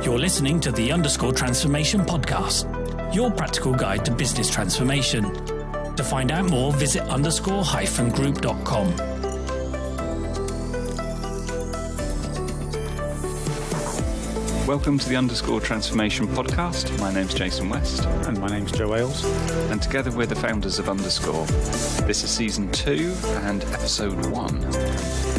You're listening to the Underscore Transformation Podcast, your practical guide to business transformation. To find out more, visit underscore-group.com. Welcome to the Underscore Transformation Podcast. My name's Jason West. And my name's Joe Ailes. And together we're the founders of Underscore. This is Season 2 and Episode 1.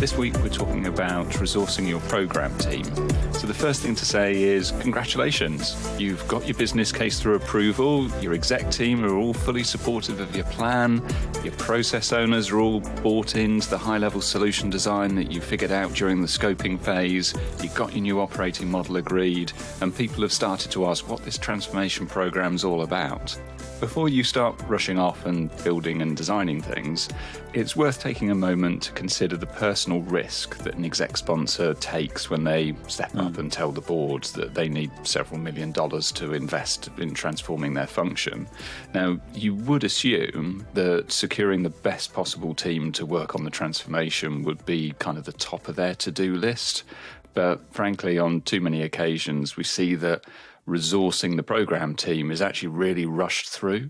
This week we're talking about resourcing your program team. So the first thing to say is congratulations. You've got your business case through approval. Your exec team are all fully supportive of your plan. Your process owners are all bought into the high-level solution design that you figured out during the scoping phase. You've got your new operating model agreed, and people have started to ask what this transformation program's all about. Before you start rushing off and building and designing things, it's worth taking a moment to consider the personal risk that an exec sponsor takes when they step up and tell the board that they need several $1 million to invest in transforming their function. Now, you would assume that securing the best possible team to work on the transformation would be kind of the top of their to-do list. But frankly, on too many occasions, we see that resourcing the program team is actually really rushed through,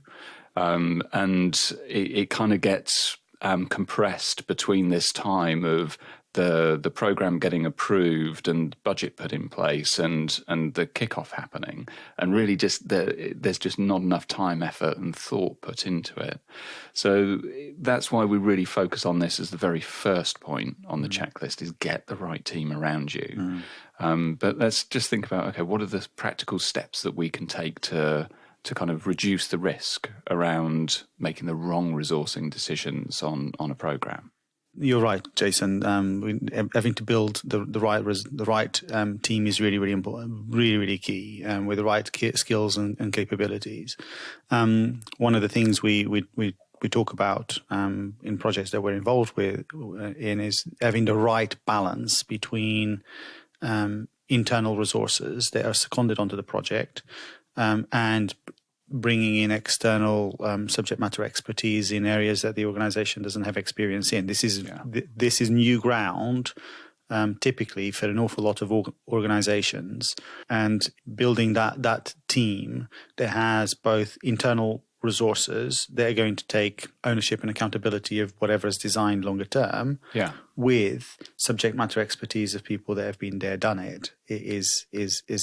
and it kind of gets compressed between this time of the program getting approved and budget put in place and the kickoff happening, and really just there's just not enough time, effort and thought put into it. So that's why we really focus on this as the very first point on the checklist, is get the right team around you. But let's just think about, okay, what are the practical steps that we can take to kind of reduce the risk around making the wrong resourcing decisions on a program? You're right, Jason. Having to build the right team is really important, really key, with the right skills and capabilities. One of the things we talk about in projects that we're involved with is having the right balance between internal resources that are seconded onto the project and bringing in external subject matter expertise in areas that the organization doesn't have experience in. This is new ground, typically for an awful lot of organizations, and building that team that has both internal resources that are going to take ownership and accountability of whatever is designed longer term, with subject matter expertise of people that have been there, done it, is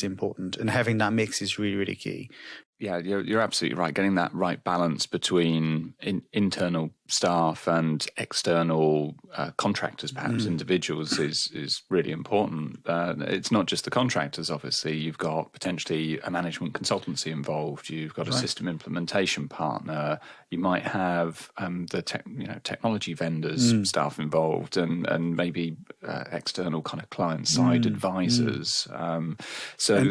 important. And having that mix is really key. Yeah, you're absolutely right. Getting that right balance between internal staff and external contractors, perhaps individuals, is really important. It's not just the contractors, obviously. You've got potentially a management consultancy involved. You've got a system implementation partner. You might have the technology vendors staff involved, and maybe external kind of client-side advisors. And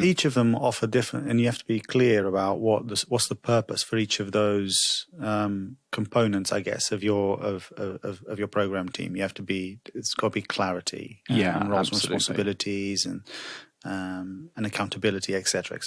each of them offer different, and you have to be clear about what's the purpose for each of those components, I guess, of your program team. It's got to be clarity, and roles and responsibilities and accountability, etc.,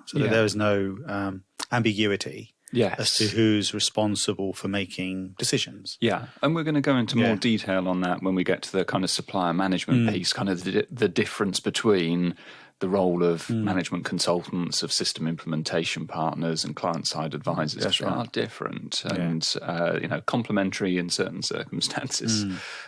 so that there is no ambiguity as to who's responsible for making decisions. Yeah, and we're going to go into more detail on that when we get to the kind of supplier management piece, kind of the difference between the role of management consultants, of system implementation partners and client-side advisors. That's are different and complementary in certain circumstances.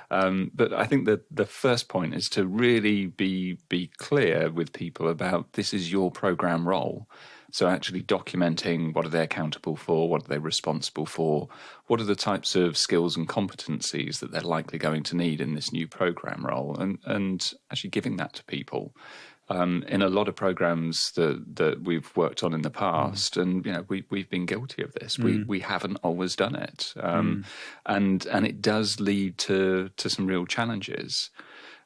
But I think that the first point is to really be clear with people about this is your program role. So actually documenting what are they accountable for, what are they responsible for, what are the types of skills and competencies that they're likely going to need in this new program role, and actually giving that to people. In a lot of programs that we've worked on in the past, and we've been guilty of this. We haven't always done it, and it does lead to some real challenges.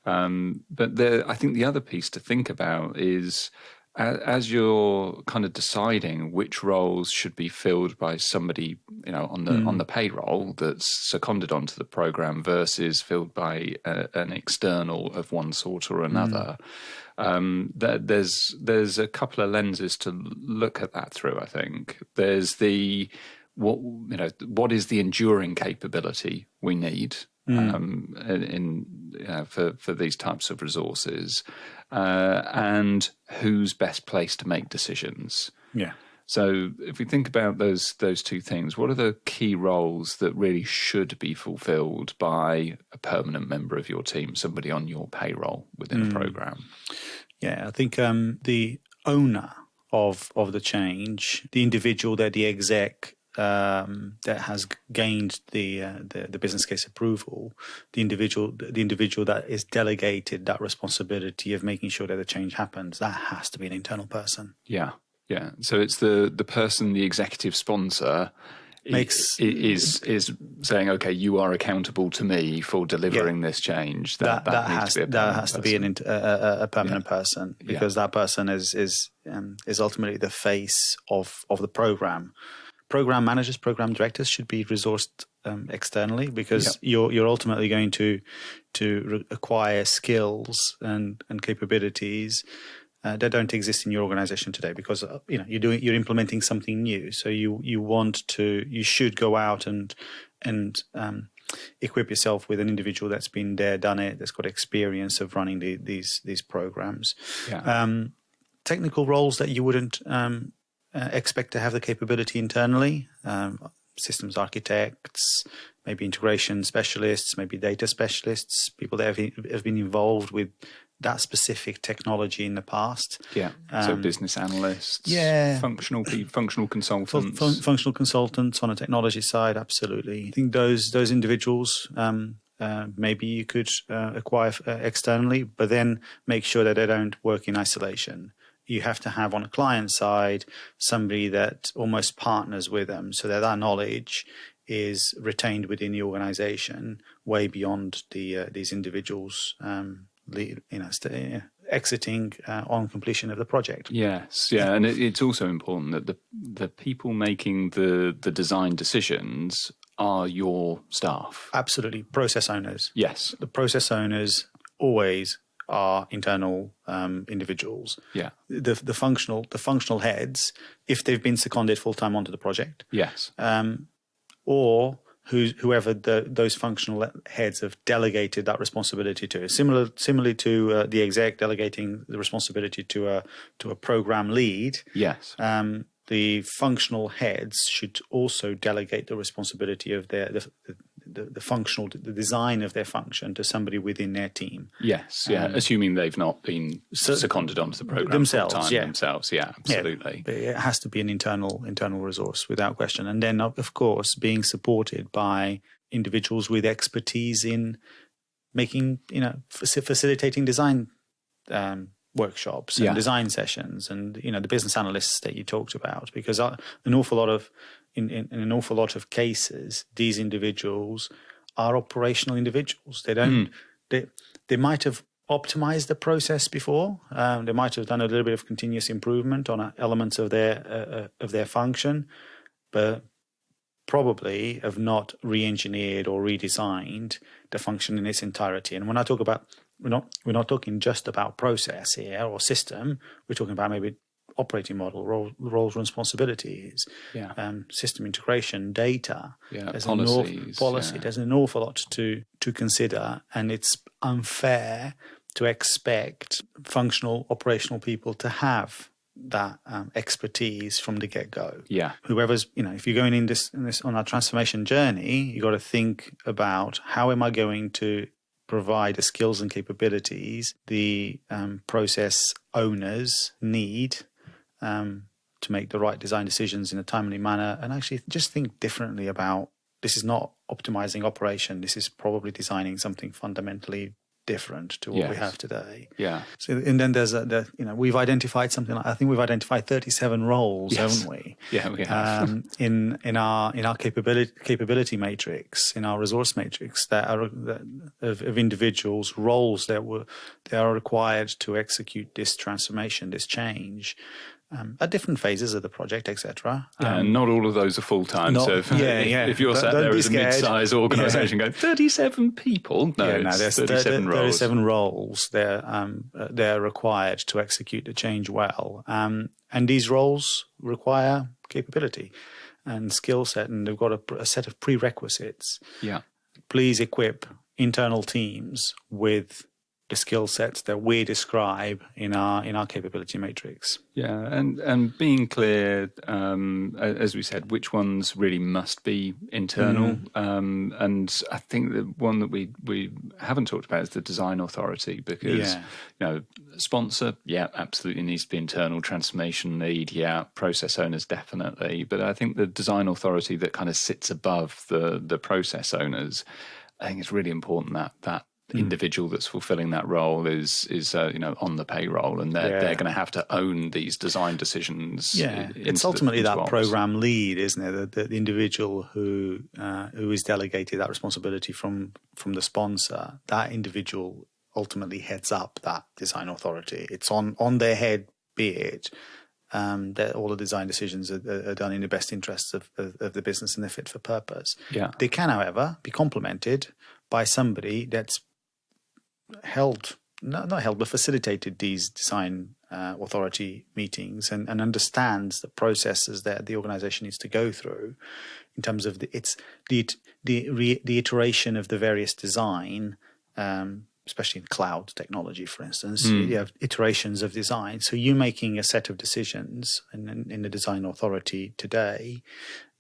But I think the other piece to think about is, as you're kind of deciding which roles should be filled by somebody, on the payroll that's seconded onto the program versus filled by an external of one sort or another, there's a couple of lenses to look at that through. I think there's what is the enduring capability we need in for these types of resources, and who's best placed to make decisions. Yeah. So if we think about those two things, what are the key roles that really should be fulfilled by a permanent member of your team, somebody on your payroll within a program? Yeah, I think the owner of the change, the individual, the exec that has gained the business case approval, the individual that is delegated that responsibility of making sure that the change happens, that has to be an internal person. Yeah. Yeah, so it's the person, the executive sponsor, is saying, okay, you are accountable to me for delivering this change. That has to be a permanent person, because that person is ultimately the face of the program. Program managers, program directors should be resourced externally, because you're ultimately going to acquire skills and capabilities that don't exist in your organization today, because you're implementing something new. So you should go out and equip yourself with an individual that's been there, done it, that's got experience of running these programs. Yeah. Technical roles that you wouldn't expect to have the capability internally, systems architects, maybe integration specialists, maybe data specialists, people that have been involved with that specific technology in the past. Yeah. So business analysts, functional consultants. Functional consultants on a technology side, absolutely. I think those individuals maybe you could acquire externally, but then make sure that they don't work in isolation. You have to have on a client side somebody that almost partners with them, so that knowledge is retained within the organization way beyond these individuals exiting on completion of the project. Yes, yeah, and it's also important that the people making the design decisions are your staff. Absolutely, process owners. Yes, the process owners always are internal individuals. Yeah, the functional heads, if they've been seconded full time onto the project. Yes, or whoever those functional heads have delegated that responsibility to. Similarly to the exec delegating the responsibility to a program lead. Yes. The functional heads should also delegate the responsibility of the design of their function to somebody within their team. Yes, yeah, assuming they've not been seconded onto the program themselves. Themselves, yeah, absolutely. Yeah, it has to be an internal resource without question, and then of course being supported by individuals with expertise in making, facilitating design workshops and design sessions, and the business analysts that you talked about, because an awful lot of in an awful lot of cases, these individuals are operational individuals. They don't. They might have optimized the process before. They might have done a little bit of continuous improvement on elements of their function, but probably have not re-engineered or redesigned the function in its entirety. And when I talk about, we're not talking just about process here or system. We're talking about maybe operating model, roles, responsibilities, system integration, data. Yeah, policy. There's an awful lot to consider, and it's unfair to expect functional, operational people to have that expertise from the get-go. Yeah. Whoever's, if you're going in this on our transformation journey, you got to think about how am I going to provide the skills and capabilities the process owners need to make the right design decisions in a timely manner, and actually just think differently about, this is not optimizing operation. This is probably designing something fundamentally different to what we have today. Yeah. So, and then there's we've identified something like, I think we've identified 37 roles, haven't we? Yeah, we have. In our capability matrix, in our resource matrix, of individuals, roles that are required to execute this transformation, this change. At different phases of the project, etc. And not all of those are full-time. So if you're sat there as a mid-sized organisation going, 37 people? No, there's 37 roles. 37 roles. They're required to execute the change well. And these roles require capability and skill set, and they've got a set of prerequisites. Yeah. Please equip internal teams with the skill sets that we describe in our capability matrix. Yeah, and being clear, as we said, which ones really must be internal. And I think the one that we haven't talked about is the design authority, because sponsor, absolutely needs to be internal. Transformation lead, process owners definitely. But I think the design authority that kind of sits above the process owners, I think it's really important that individual that's fulfilling that role is on the payroll, and they're going to have to own these design decisions. Yeah, it's ultimately that program lead, isn't it? The individual who is delegated that responsibility from the sponsor. That individual ultimately heads up that design authority. It's on their head, be it that all the design decisions are done in the best interests of the business and they're fit for purpose. Yeah, they can, however, be complemented by somebody that's facilitated these design authority meetings and understands the processes that the organization needs to go through in terms of the iteration of the various design, especially in cloud technology, for instance. You have iterations of design. So you making a set of decisions in the design authority today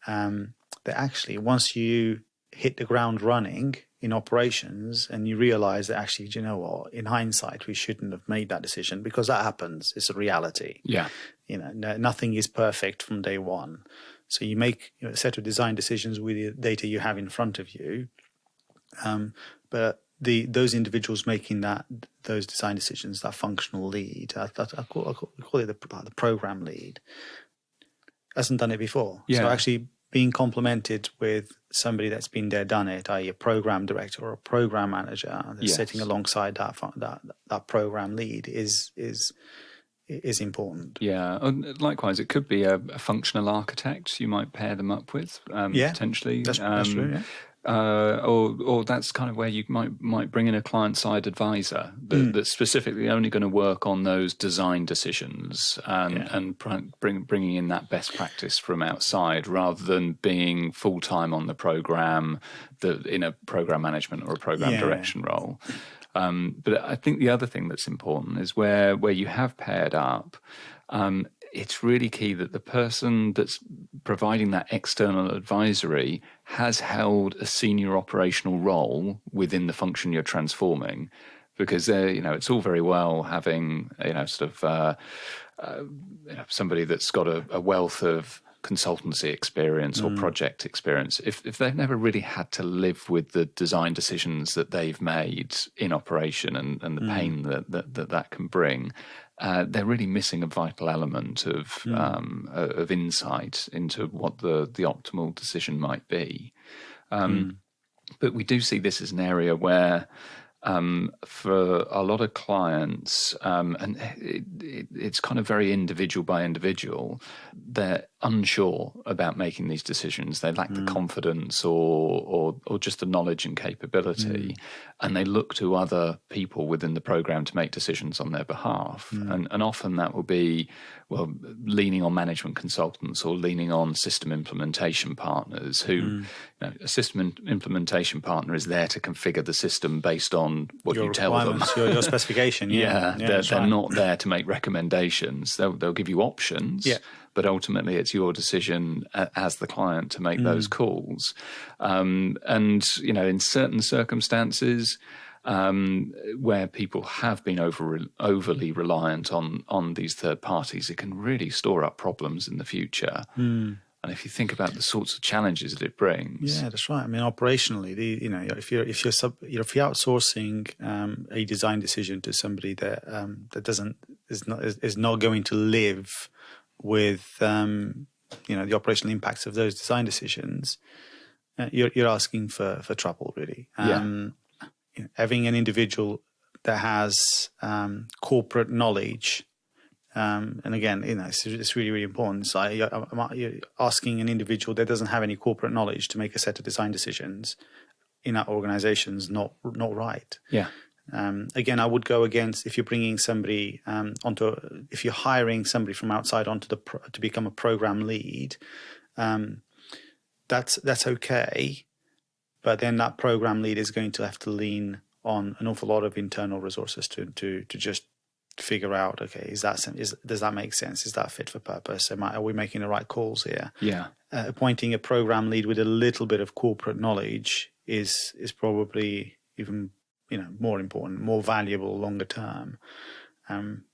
that actually, once you hit the ground running in operations and you realize that actually, do you know what, in hindsight, we shouldn't have made that decision, because that happens. It's a reality. Yeah. Nothing is perfect from day one. So you make a set of design decisions with the data you have in front of you. But those individuals making those design decisions, that functional lead, I call it the program lead, hasn't done it before. Yeah. So actually being complemented with somebody that's been there, done it, i.e. a program director or a program manager that's sitting alongside that program lead is important. Yeah, and likewise, it could be a functional architect you might pair them up with, potentially. That's true, yeah. Or that's kind of where you might bring in a client-side advisor that's specifically only going to work on those design decisions and bringing in that best practice from outside, rather than being full-time on the program in a program management or a program direction role. But I think the other thing that's important is where you have paired up, it's really key that the person that's providing that external advisory has held a senior operational role within the function you're transforming, because it's all very well having somebody that's got a wealth of consultancy experience or project experience. If they've never really had to live with the design decisions that they've made in operation and the pain that can bring, they're really missing a vital element of insight into what the optimal decision might be. But we do see this as an area where for a lot of clients, and it's kind of very individual by individual, they're unsure about making these decisions. They lack the confidence or just the knowledge and capability, and they look to other people within the program to make decisions on their behalf. And often that will be, leaning on management consultants or leaning on system implementation partners who, a system implementation partner is there to configure the system based on what you tell them. Your specification. They're not there to make recommendations. They'll give you options, but ultimately it's your decision as the client to make those calls. And, in certain circumstances, where people have been overly reliant on these third parties, it can really store up problems in the future. And if you think about the sorts of challenges that it brings, that's right. I mean, operationally, if you're outsourcing a design decision to somebody that is not going to live with the operational impacts of those design decisions, you're asking for trouble, really. Having an individual that has corporate knowledge, and again, it's really, really important. So you're asking an individual that doesn't have any corporate knowledge to make a set of design decisions in our organizations, not right. Yeah. Again, I would go against, if you're bringing somebody if you're hiring somebody from outside to become a program lead, that's okay. But then that program lead is going to have to lean on an awful lot of internal resources to just figure out, okay, does that make sense? Is that fit for purpose? Are we making the right calls here? Yeah. Appointing a program lead with a little bit of corporate knowledge is probably even more important, more valuable longer term.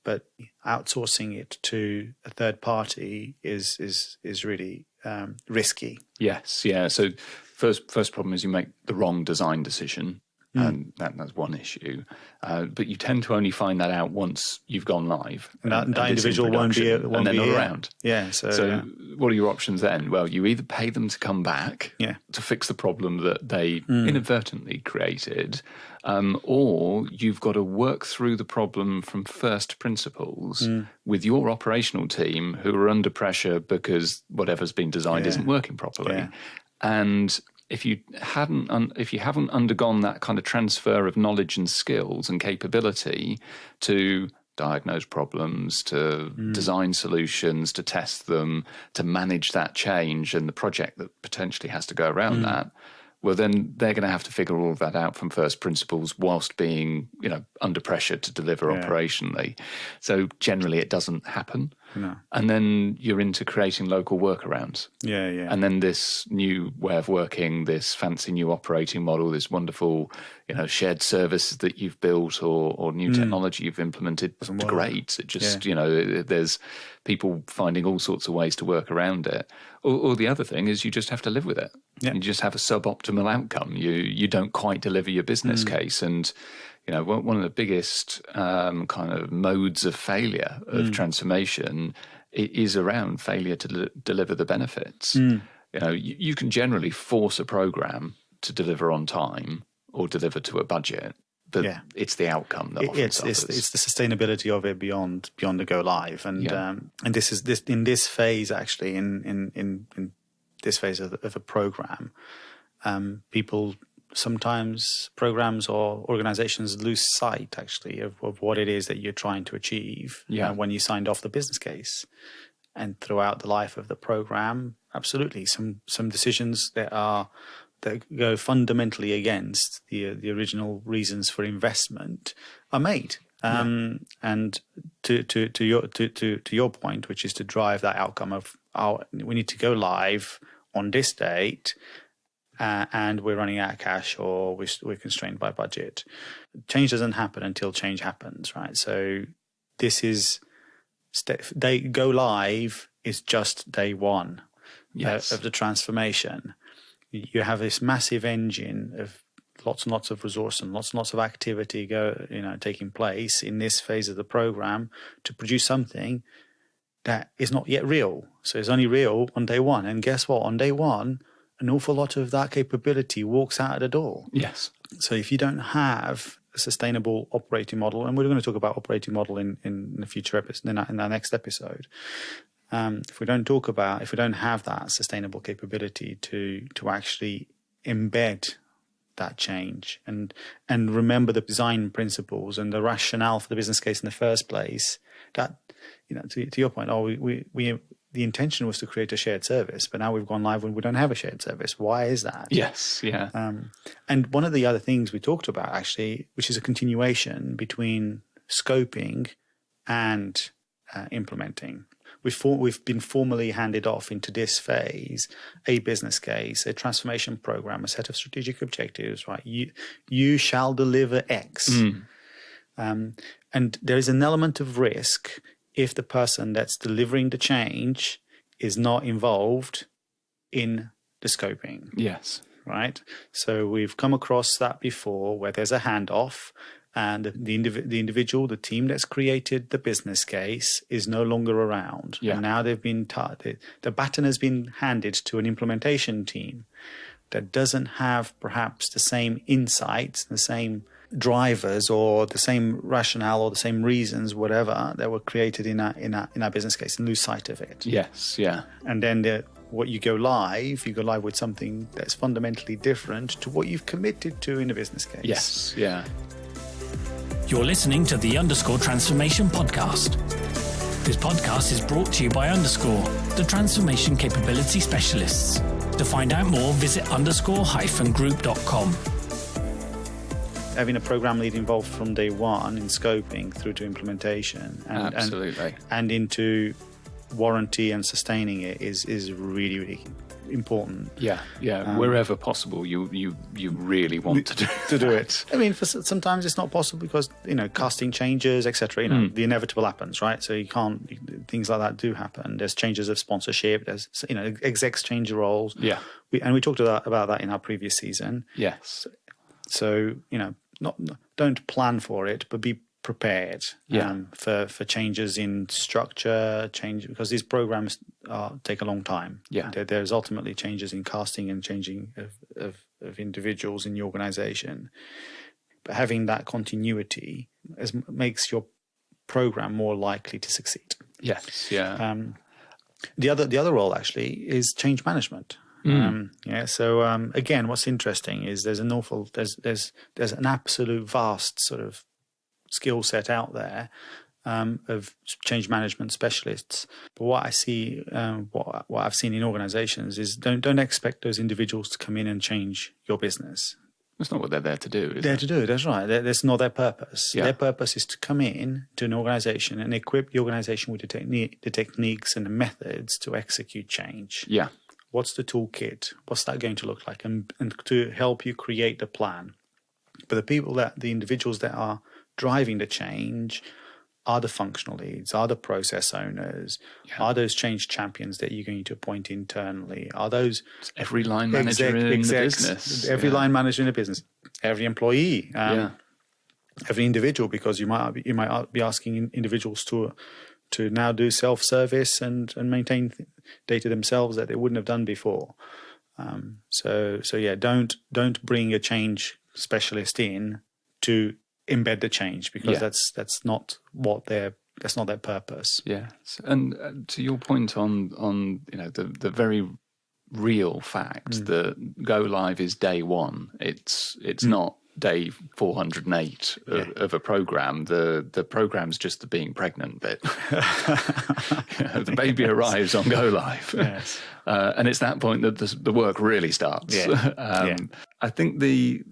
But outsourcing it to a third party is really risky. Yes, yeah. So first problem is you make the wrong design decision, and that's one issue. But you tend to only find that out once you've gone live. And that individual won't be around. Yeah. So what are your options then? Well, you either pay them to come back to fix the problem that they inadvertently created, or you've got to work through the problem from first principles with your operational team who are under pressure because whatever's been designed isn't working properly. Yeah. And if you haven't undergone that kind of transfer of knowledge and skills and capability to diagnose problems, to design solutions, to test them, to manage that change and the project that potentially has to go around that, well, then they're going to have to figure all of that out from first principles whilst being, under pressure to deliver operationally. So generally it doesn't happen. No. And then you're into creating local workarounds. Yeah. And then this new way of working, this fancy new operating model, this wonderful, shared service that you've built or new technology you've implemented, it's great. It just, there's people finding all sorts of ways to work around it. Or the other thing is you just have to live with it. Yeah. You just have a suboptimal outcome. You don't quite deliver your business case. And, one of the biggest kind of modes of failure of transformation is around failure to deliver the benefits. You can generally force a program to deliver on time or deliver to a budget, but it's the outcome that often suffers. It's the sustainability of it beyond the go live, and this is in this phase actually in this phase of a program, people. Sometimes programs or organizations lose sight, actually, of what it is that you're trying to achieve when you signed off the business case. And throughout the life of the program, absolutely, some decisions that go fundamentally against the original reasons for investment are made. And to your point, which is to drive that outcome of we need to go live on this date. And we're running out of cash or we're constrained by budget. Change doesn't happen until change happens, right? So this is go live is just day one of the transformation. You have this massive engine of lots and lots of resource and lots of activity taking place in this phase of the program to produce something that is not yet real. So it's only real on day one. And guess what? On day one, an awful lot of that capability walks out of the door. Yes. So if you don't have a sustainable operating model, and we're going to talk about operating model in the future episode, in our next episode. If we don't have that sustainable capability to actually embed that change and remember the design principles and the rationale for the business case in the first place, that to your point, we the intention was to create a shared service, but now we've gone live when we don't have a shared service. Why is that? Yes, yeah. And one of the other things we talked about, actually, which is a continuation between scoping and implementing. We've been formally handed off into this phase, a business case, a transformation program, a set of strategic objectives, right? You shall deliver X. And there is an element of risk if the person that's delivering the change is not involved in the scoping. Yes. Right? So we've come across that before where there's a handoff and the individual, the team that's created the business case is no longer around. Yeah. And now they've been the baton has been handed to an implementation team that doesn't have perhaps the same insights, the same drivers or the same rationale or the same reasons, whatever, that were created in our business case, and lose sight of it. Yes, yeah. And then you go live with something that's fundamentally different to what you've committed to in the business case. Yes, yeah. You're listening to the Underscore Transformation Podcast. This podcast is brought to you by Underscore, the transformation capability specialists. To find out more, visit _group.com. Having a program lead involved from day one in scoping through to implementation and into warranty and sustaining it is really, really important. Yeah. Wherever possible, you really want to do it. I mean, sometimes it's not possible because casting changes, etc. The inevitable happens, right? So you can't. Things like that do happen. There's changes of sponsorship. There's execs change roles. Yeah, we talked about that in our previous season. Yes. So don't plan for it, but be prepared for changes in structure, because these programs take a long time. Yeah, there's ultimately changes in casting and changing of individuals in the organization. But having that continuity makes your program more likely to succeed. Yes, yeah. The other role actually is change management. So again, what's interesting is there's an absolute vast sort of skill set out there of change management specialists. But what I see, what I've seen in organizations is don't expect those individuals to come in and change your business. That's not what they're there to do, is it? They're to do, that's right. That's not their purpose. Yeah. Their purpose is to come in to an organization and equip the organization with the techniques and the methods to execute change. Yeah. What's the toolkit? What's that going to look like? And to help you create the plan. But the individuals that are driving the change are the functional leads, are the process owners, are those change champions that you're going to appoint internally, are those every line manager in the business, every line manager in the business, every employee, every individual, because you might be asking individuals to now do self-service and maintain data themselves that they wouldn't have done before. Don't bring a change specialist in to embed the change, because that's not their purpose. Yes, and to your point on the very real fact that go live is day one. It's not day 408 of a program. The program's just the being pregnant bit. The baby arrives on go live, and it's that point that the work really starts. I think the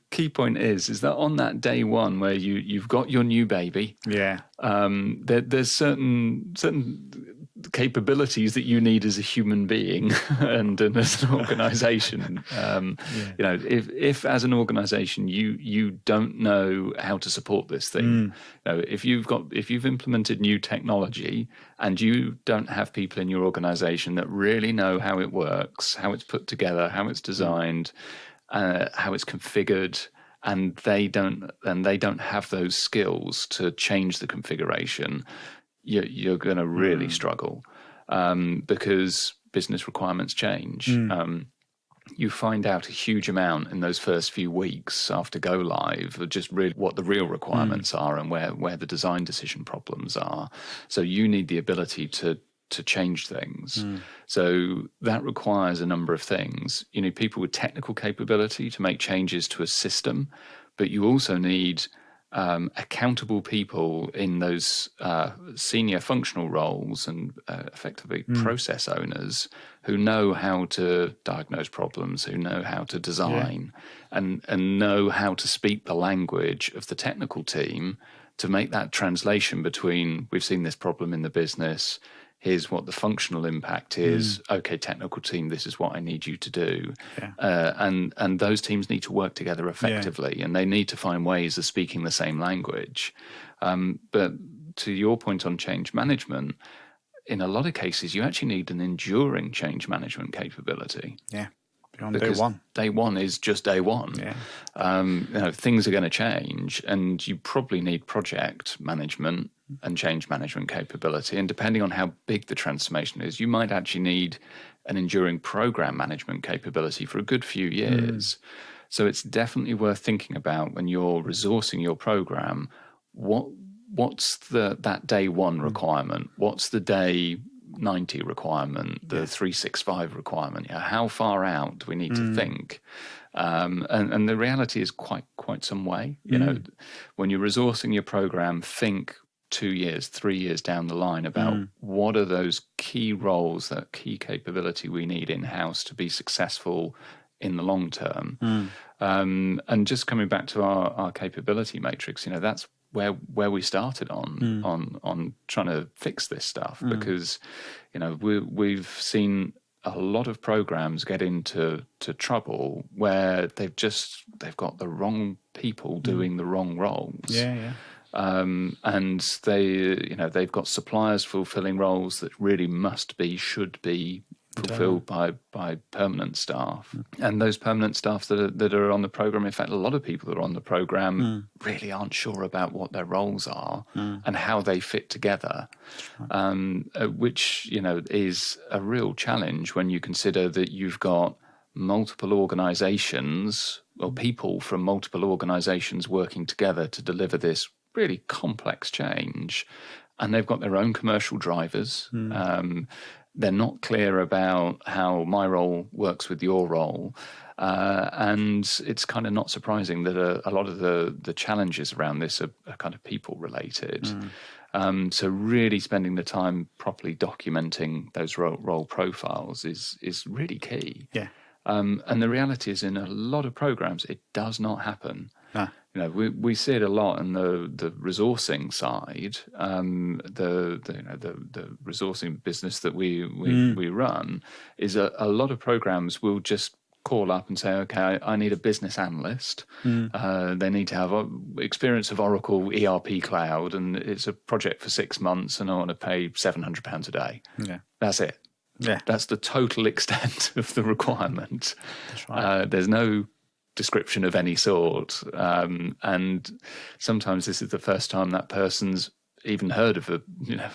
key point is that on that day one where you've got your new baby, there's certain capabilities that you need as a human being and as an organization. If as an organization you don't know how to support this thing, if you've implemented new technology and you don't have people in your organization that really know how it works, how it's put together, how it's designed, how it's configured, and they don't have those skills to change the configuration, you're going to really struggle, because business requirements change. You find out a huge amount in those first few weeks after go live of just really what the real requirements are and where the design decision problems are. So you need the ability to change things. So that requires a number of things. You need people with technical capability to make changes to a system, but you also need accountable people in those senior functional roles and effectively process owners who know how to diagnose problems, who know how to design and know how to speak the language of the technical team to make that translation between, we've seen this problem in the business, here's what the functional impact is. Okay, technical team, this is what I need you to do. And those teams need to work together effectively, and they need to find ways of speaking the same language. But to your point on change management, in a lot of cases, you actually need an enduring change management capability. Yeah. Beyond day one. Day one is just day one. Things are going to change, and you probably need project management and change management capability. And depending on how big the transformation is, you might actually need an enduring program management capability for a good few years. So it's definitely worth thinking about when you're resourcing your program. What's that day one requirement? What's the day 90 requirement, the 365 requirement? How far out do we need to think? And the reality is quite some way. When you're resourcing your program, think 2 years, 3 years down the line about what are those key roles, that key capability we need in-house to be successful in the long term. And just coming back to our capability matrix, that's where we started on trying to fix this stuff, because we've seen a lot of programs get into trouble where they've got the wrong people doing the wrong roles. And they've got suppliers fulfilling roles that really should be fulfilled by permanent staff. And those permanent staff that are on the program, in fact, a lot of people that are on the program really aren't sure about what their roles are and how they fit together, which is a real challenge when you consider that you've got multiple organizations or people from multiple organizations working together to deliver this really complex change, and they've got their own commercial drivers. They're not clear about how my role works with your role. And it's kind of not surprising that a lot of the challenges around this are kind of people related. So really spending the time properly documenting those role profiles is really key. And the reality is, in a lot of programs, it does not happen. We see it a lot in the resourcing side. The resourcing business that we run is a lot of programs will just call up and say, okay, I need a business analyst. They need to have experience of Oracle ERP Cloud, and it's a project for 6 months, and I want to pay £700 a day. That's it. That's the total extent of the requirement. That's right. There's no description of any sort, and sometimes this is the first time that person's even heard of a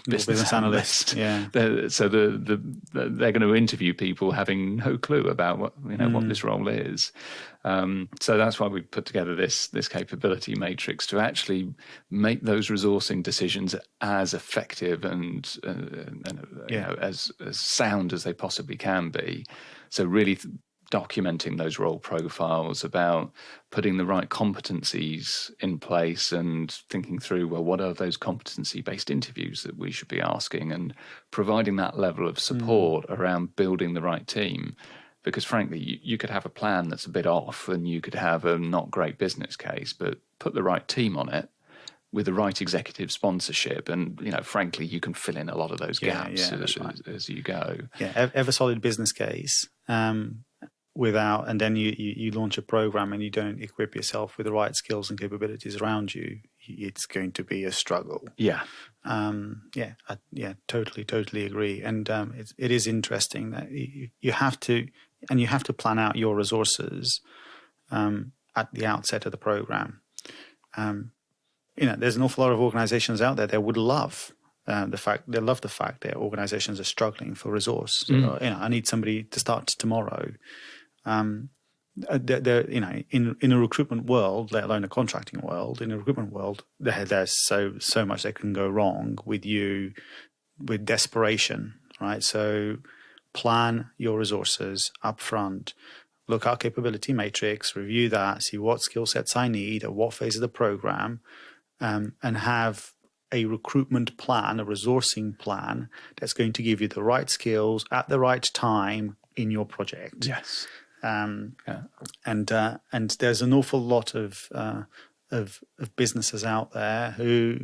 business analyst. So they're going to interview people having no clue about what this role is. So that's why we put together this capability matrix to actually make those resourcing decisions as effective and as sound as they possibly can be. So really documenting those role profiles, about putting the right competencies in place and thinking through, well, what are those competency-based interviews that we should be asking, and providing that level of support around building the right team. Because frankly, you could have a plan that's a bit off and you could have a not great business case, but put the right team on it with the right executive sponsorship, and frankly, you can fill in a lot of those gaps as you go. Ever solid business case. And then you launch a program and you don't equip yourself with the right skills and capabilities around you, it's going to be a struggle. Totally agree. And it is interesting that you have to plan out your resources at the outset of the program. There's an awful lot of organizations out there that would love the fact that organizations are struggling for resource. I need somebody to start tomorrow. In a recruitment world, let alone a contracting world, in a recruitment world, there's so much that can go wrong with desperation, right? So plan your resources up front, look at capability matrix, review that, see what skill sets I need at what phase of the program, and have a recruitment plan, a resourcing plan that's going to give you the right skills at the right time in your project. And there's an awful lot of businesses out there who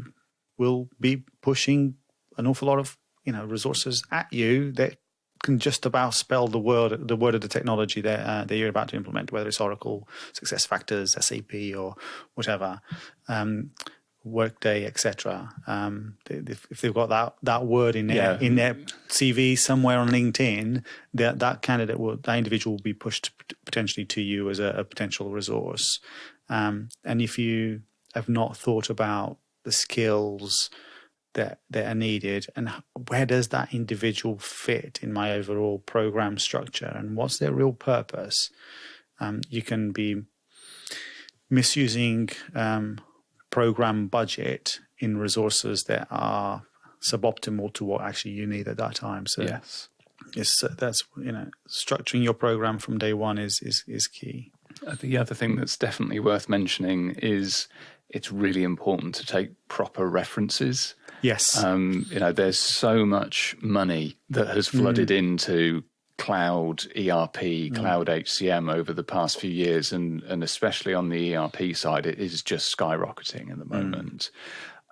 will be pushing an awful lot of resources at you that can just about spell the word of the technology that you're about to implement, whether it's Oracle, SuccessFactors, SAP, or whatever. Workday, etc. If they've got that word in their CV somewhere on LinkedIn, that individual will be pushed potentially to you as a potential resource. And if you have not thought about the skills that are needed and where does that individual fit in my overall program structure and what's their real purpose, you can be misusing program budget in resources that are suboptimal to what actually you need at that time. So that's structuring your program from day one is key. The other thing that's definitely worth mentioning is it's really important to take proper references. Yes. There's so much money that has flooded into cloud ERP, cloud HCM over the past few years, and especially on the ERP side, it is just skyrocketing at the moment.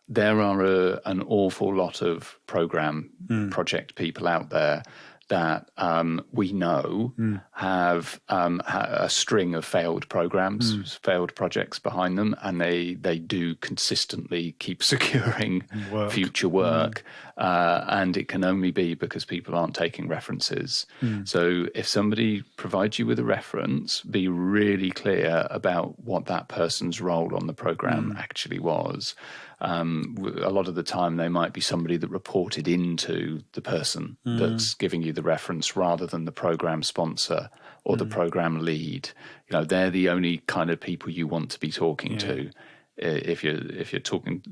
There are an awful lot of program project people out there that we know have a string of failed programs, failed projects behind them, and they do consistently keep securing future work. And it can only be because people aren't taking references. So if somebody provides you with a reference, be really clear about what that person's role on the program actually was. A lot of the time they might be somebody that reported into the person that's giving you the reference rather than the program sponsor or the program lead. They're the only kind of people you want to be talking to. If you're talking,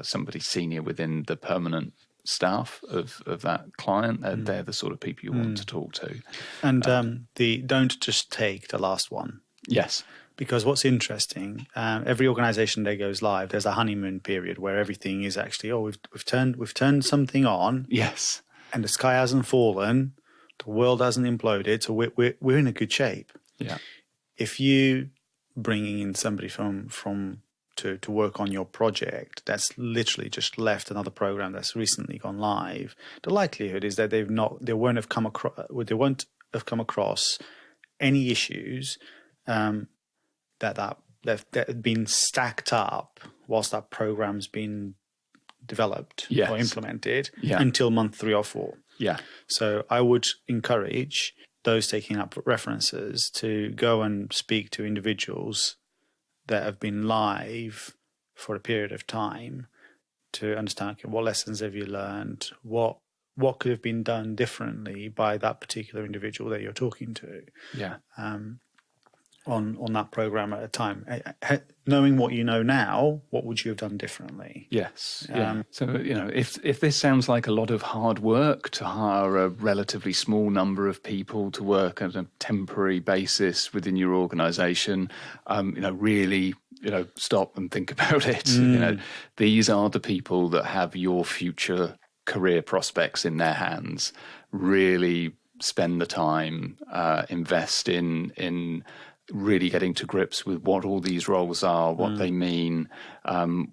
somebody senior within the permanent staff of that client, they're the sort of people you want to talk to. And don't just take the last one. Yes. Because what's interesting, every organization that goes live, there's a honeymoon period where everything is actually, we've turned something on. Yes. And the sky hasn't fallen, the world hasn't imploded, so we're in a good shape. Yeah. If you bringing in somebody from to work on your project that's literally just left another program that's recently gone live, the likelihood is that they won't have come across any issues that have been stacked up whilst that program's been developed or implemented until month 3 or 4. Yeah. So I would encourage those taking up references to go and speak to individuals that have been live for a period of time to understand what lessons have you learned, what could have been done differently by that particular individual that you're talking to. Yeah. On that program at a time. Knowing what you know now, what would you have done differently? Yes. So, if this sounds like a lot of hard work to hire a relatively small number of people to work on a temporary basis within your organization, really, stop and think about it. These are the people that have your future career prospects in their hands. Really spend the time, invest in really getting to grips with what all these roles are, what they mean,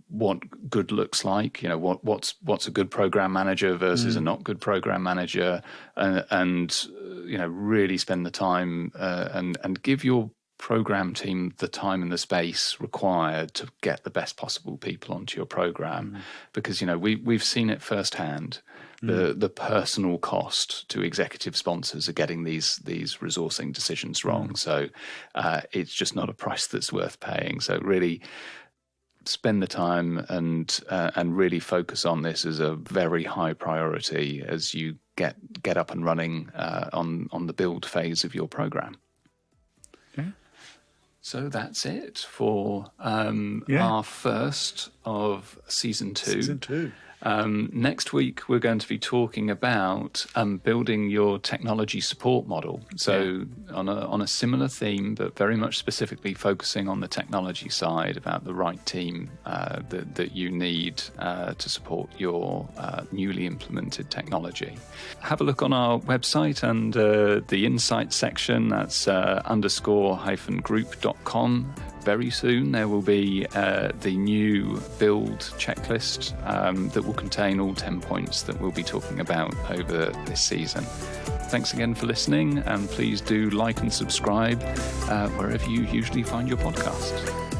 what good looks like, what's a good program manager versus a not good program manager, and really spend the time and give your program team the time and the space required to get the best possible people onto your program, because we've seen it firsthand. The personal cost to executive sponsors of getting these resourcing decisions wrong. So it's just not a price that's worth paying. So really spend the time and really focus on this as a very high priority as you get up and running on the build phase of your program. Okay. So that's it for our first of season 2. Season 2. Next week, we're going to be talking about building your technology support model. So on a similar theme, but very much specifically focusing on the technology side, about the right team that you need to support your newly implemented technology. Have a look on our website and the insights section. That's _group.com. Very soon there will be the new build checklist that will contain all 10 points that we'll be talking about over this season. Thanks again for listening, and please do like and subscribe wherever you usually find your podcast.